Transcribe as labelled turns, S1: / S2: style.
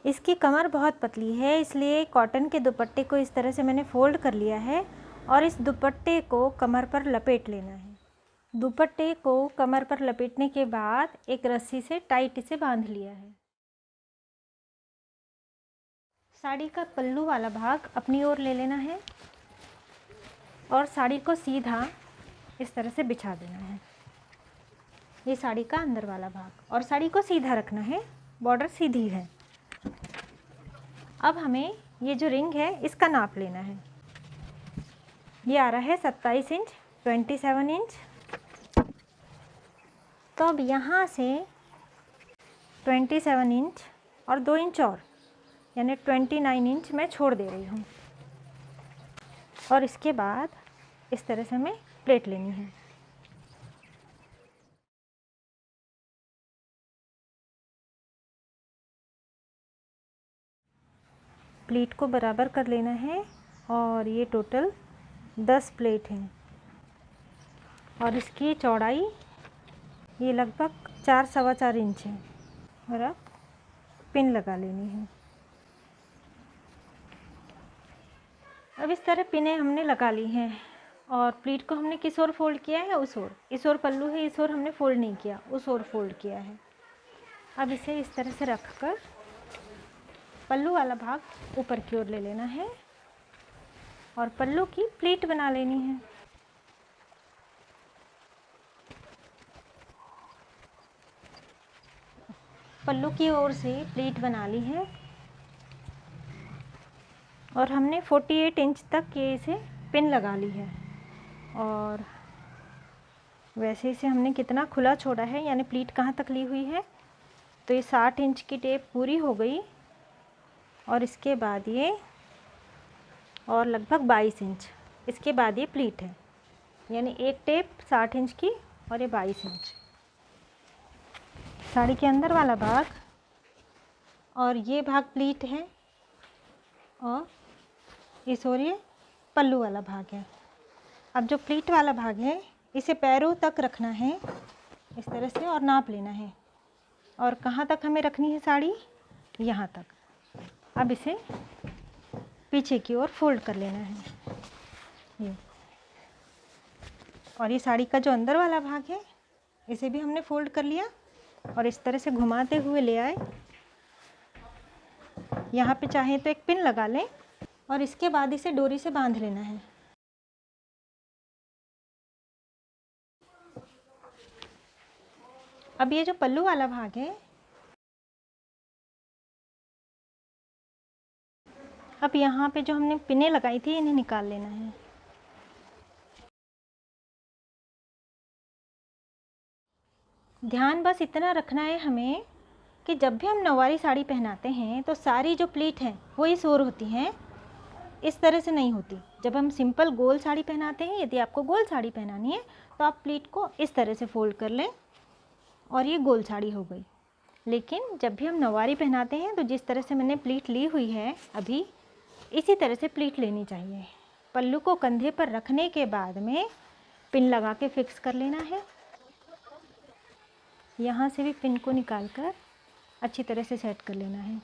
S1: इसकी कमर बहुत पतली है, इसलिए कॉटन के दुपट्टे को इस तरह से मैंने फ़ोल्ड कर लिया है और इस दुपट्टे को कमर पर लपेट लेना है। दुपट्टे को कमर पर लपेटने के बाद एक रस्सी से टाइट इसे बांध लिया है। साड़ी का पल्लू वाला भाग अपनी ओर ले लेना है और साड़ी को सीधा इस तरह से बिछा देना है। ये साड़ी का अंदर वाला भाग, और साड़ी को सीधा रखना है, बॉर्डर सीधी है। अब हमें ये जो रिंग है इसका नाप लेना है। ये आ रहा है 27 इंच 27 इंच। तो अब यहाँ से 27 इंच और 2 इंच और, यानी 29 इंच मैं छोड़ दे रही हूँ। और इसके बाद इस तरह से हमें प्लेट लेनी है। प्लेट को बराबर कर लेना है और ये टोटल 10 प्लेट हैं और इसकी चौड़ाई ये लगभग 4 सवा 4 इंच है। और अब पिन लगा लेनी है। अब इस तरह पिनें हमने लगा ली हैं और प्लीट को हमने किस ओर फोल्ड किया है? उस ओर। इस ओर पल्लू है, इस ओर हमने फोल्ड नहीं किया, उस ओर फोल्ड किया है। अब इसे इस तरह से रखकर पल्लू वाला भाग ऊपर की ओर ले लेना है और पल्लू की प्लीट बना लेनी है। पल्लू की ओर से प्लीट बना ली है और हमने 48 इंच तक ये इसे पिन लगा ली है। और वैसे इसे हमने कितना खुला छोड़ा है, यानी प्लीट कहाँ तक ली हुई है, तो ये 60 इंच की टेप पूरी हो गई। और इसके बाद ये और लगभग 22 इंच, इसके बाद ये प्लीट है, यानी एक टेप 60 इंच की और ये 22 इंच। साड़ी के अंदर वाला भाग और ये भाग प्लीट है और इस ओर ये पल्लू वाला भाग है। अब जो प्लीट वाला भाग है इसे पैरों तक रखना है इस तरह से और नाप लेना है। और कहाँ तक हमें रखनी है साड़ी? यहाँ तक। अब इसे पीछे की ओर फोल्ड कर लेना है ये। और ये साड़ी का जो अंदर वाला भाग है इसे भी हमने फोल्ड कर लिया और इस तरह से घुमाते हुए ले आए। यहाँ पे चाहें तो एक पिन लगा लें और इसके बाद इसे डोरी से बांध लेना है। अब ये जो पल्लू वाला भाग है, अब यहाँ पे जो हमने पिनें लगाई थी इन्हें निकाल लेना है। ध्यान बस इतना रखना है हमें कि जब भी हम नौवारी साड़ी पहनाते हैं तो सारी जो प्लीट हैं वो इस ओर होती हैं, इस तरह से नहीं होती। जब हम सिंपल गोल साड़ी पहनाते हैं, यदि आपको गोल साड़ी पहनानी है तो आप प्लीट को इस तरह से फोल्ड कर लें और ये गोल साड़ी हो गई। लेकिन जब भी हम नौवारी पहनाते हैं तो जिस तरह से मैंने प्लीट ली हुई है अभी, इसी तरह से प्लीट लेनी चाहिए। पल्लू को कंधे पर रखने के बाद में पिन लगा के फिक्स कर लेना है। यहाँ से भी पिन को निकाल कर अच्छी तरह से सेट कर लेना है।